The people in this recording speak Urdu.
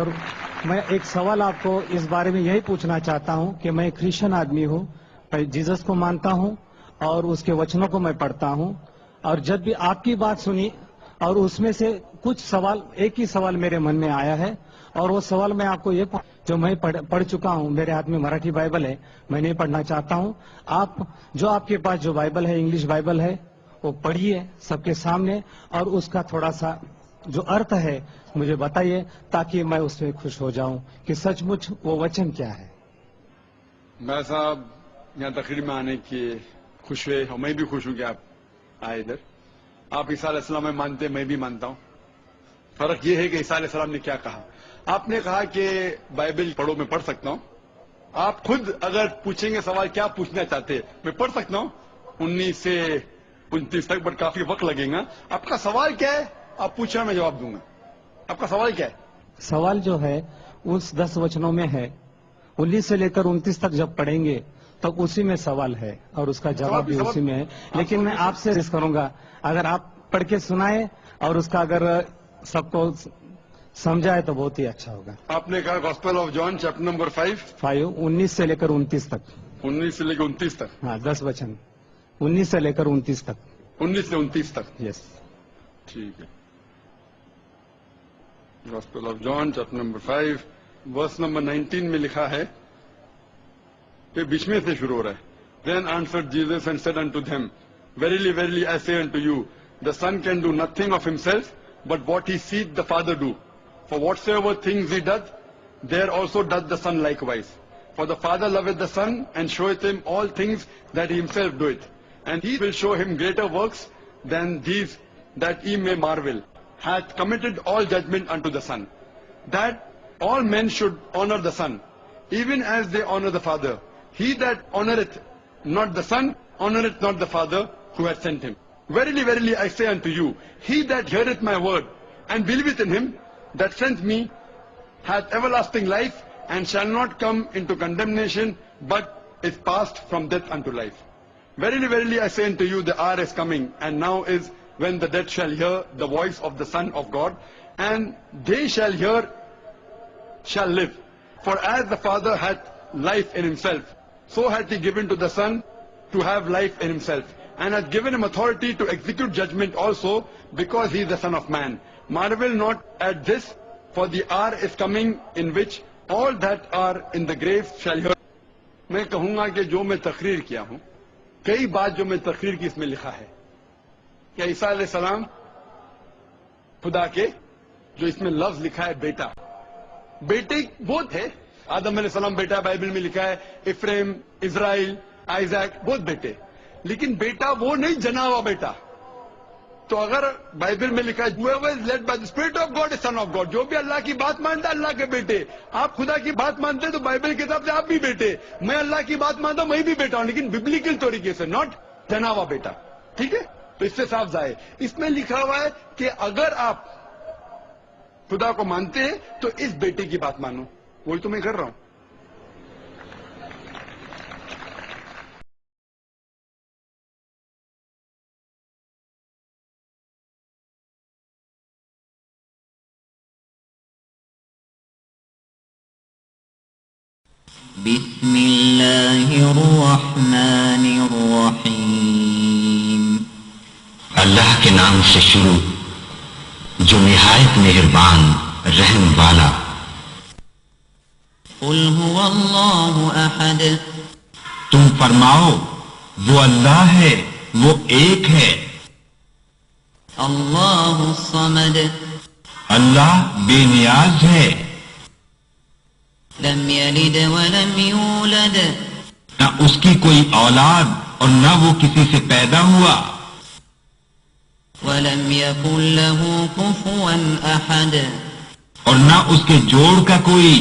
اور میں ایک سوال آپ کو اس بارے میں یہی پوچھنا چاہتا ہوں کہ میں کرسچن آدمی ہوں، میں جیزس کو مانتا ہوں اور اس کے وچنوں کو میں پڑھتا ہوں، اور جب بھی آپ کی بات سنی اور اس میں سے کچھ سوال، ایک ہی سوال میرے من میں آیا ہے، اور وہ سوال میں آپ کو یہ جو میں پڑھ چکا ہوں، میرے ہاتھ میں مراٹھی بائبل ہے، میں نہیں پڑھنا چاہتا ہوں، آپ کے پاس جو بائبل ہے، انگلش بائبل ہے، وہ پڑھیے سب کے سامنے اور اس کا تھوڑا سا جو ارتھ ہے مجھے بتائیے تاکہ میں اس میں خوش ہو جاؤں کہ سچ مچ وہ وچن کیا ہے۔ میں صاحب یہاں تقریر میں آنے کی خوش ہوئے اور میں بھی خوش ہوں کہ آپ آئے ادھر۔ آپ عیسیٰ علیہ السلام میں مانتے، میں بھی مانتا ہوں۔ فرق یہ ہے کہ عیسیٰ علیہ السلام نے کیا کہا۔ آپ نے کہا کہ بائبل پڑھو، میں پڑھ سکتا ہوں۔ آپ خود اگر پوچھیں گے سوال کیا پوچھنا چاہتے ہیں، میں پڑھ سکتا ہوں 19 سے 29 تک، بٹ کافی وقت لگے گا۔ آپ کا سوال کیا ہے آپ پوچھیں، میں جواب دوں گا۔ آپ کا سوال کیا ہے؟ سوال جو ہے اس 10 وچنوں میں ہے، 19 سے لے کر 29 تک جب پڑھیں گے تو اسی میں سوال ہے اور اس کا جواب بھی اسی میں ہے، لیکن میں آپ سے عرض کروں گا اگر آپ پڑھ کے سنائیں اور اس کا اگر سب کو سمجھائے تو بہت ہی اچھا ہوگا۔ آپ نے کہا gospel of John chapter number 5، 19 سے لے کر 29 تک۔ 19 سے لے کر 29 تک؟ ہاں 10 وچن، 19 سے لے کر 29 تک۔ 19 سے 29 تک، یس ٹھیک ہے۔ Gospel of John chapter number 5 verse number 19 میں لکھا ہے کہ بیچ میں سے شروع ہو رہا ہے۔ Then answered Jesus and said unto them, Verily, verily, I say unto you, the Son can do nothing of himself, but what he seeth the Father do. For whatsoever things he doth, there also doth the Son likewise. For the Father loveth the Son, and showeth him all things that he himself doeth. And he will show him greater works than these, that ye may marvel. Hath committed all judgment unto the Son, that all men should honor the Son, even as they honor the Father. He that honoreth not the Son, honoreth not the Father who hath sent him. Verily, verily, I say unto you, he that heareth my word, and believeth in him that sent me, hath everlasting life, and shall not come into condemnation, but is passed from death unto life. Verily, verily, I say unto you, the hour is coming, and now is, when the dead shall hear the voice of the Son of God, and they shall live. For as the Father hath life in himself, so hath he given to the Son to have life in himself, and hath given him authority to execute judgment also, because he is the Son of Man. Marvel not at this, for the hour is coming in which all that are in the graves shall hear. میں کہوں گا کہ جو میں تقریر کیا ہوں، کئی بات جو میں تقریر کی اس میں لکھا ہے کہ عیسیٰ علیہ السلام خدا کے، جو اس میں لفظ لکھا ہے بیٹا، بیٹے بہت ہے۔ آدم علیہ السلام بیٹا بائبل میں لکھا ہے، افریم، اسرائیل، آئزیک، بہت بیٹے، لیکن بیٹا وہ نہیں جنا ہوا بیٹا۔ تو اگر بائبل میں لکھا ہے whoever is led by the Spirit of God is son of God، جو بھی اللہ کی بات مانتا ہے اللہ کے بیٹے۔ آپ خدا کی بات مانتے ہیں تو بائبل کے حساب سے آپ بھی بیٹے، میں اللہ کی بات مانتا ہوں میں بھی بیٹا ہوں، لیکن ببلیکل طریقے سے، ناٹ جنا ہوا بیٹا، ٹھیک ہے؟ تو اس سے صاف ظاہر اس میں لکھا ہوا ہے کہ اگر آپ خدا کو مانتے ہیں تو اس بیٹے کی بات مانو، وہی تو میں کر رہا ہوں۔ بسم اللہ الرحمن الرحیم، اللہ کے نام سے شروع جو نہایت مہربان رحم والا۔ قل هو اللہ احد، تم فرماؤ وہ اللہ ہے، وہ ایک ہے۔ اللہ الصمد، اللہ بے نیاز ہے، لم یلد ولم یولد، نہ اس کی کوئی اولاد اور نہ وہ کسی سے پیدا ہوا، ولم یکن له کفوا احد، اور نہ اس کے جوڑ کا کوئی۔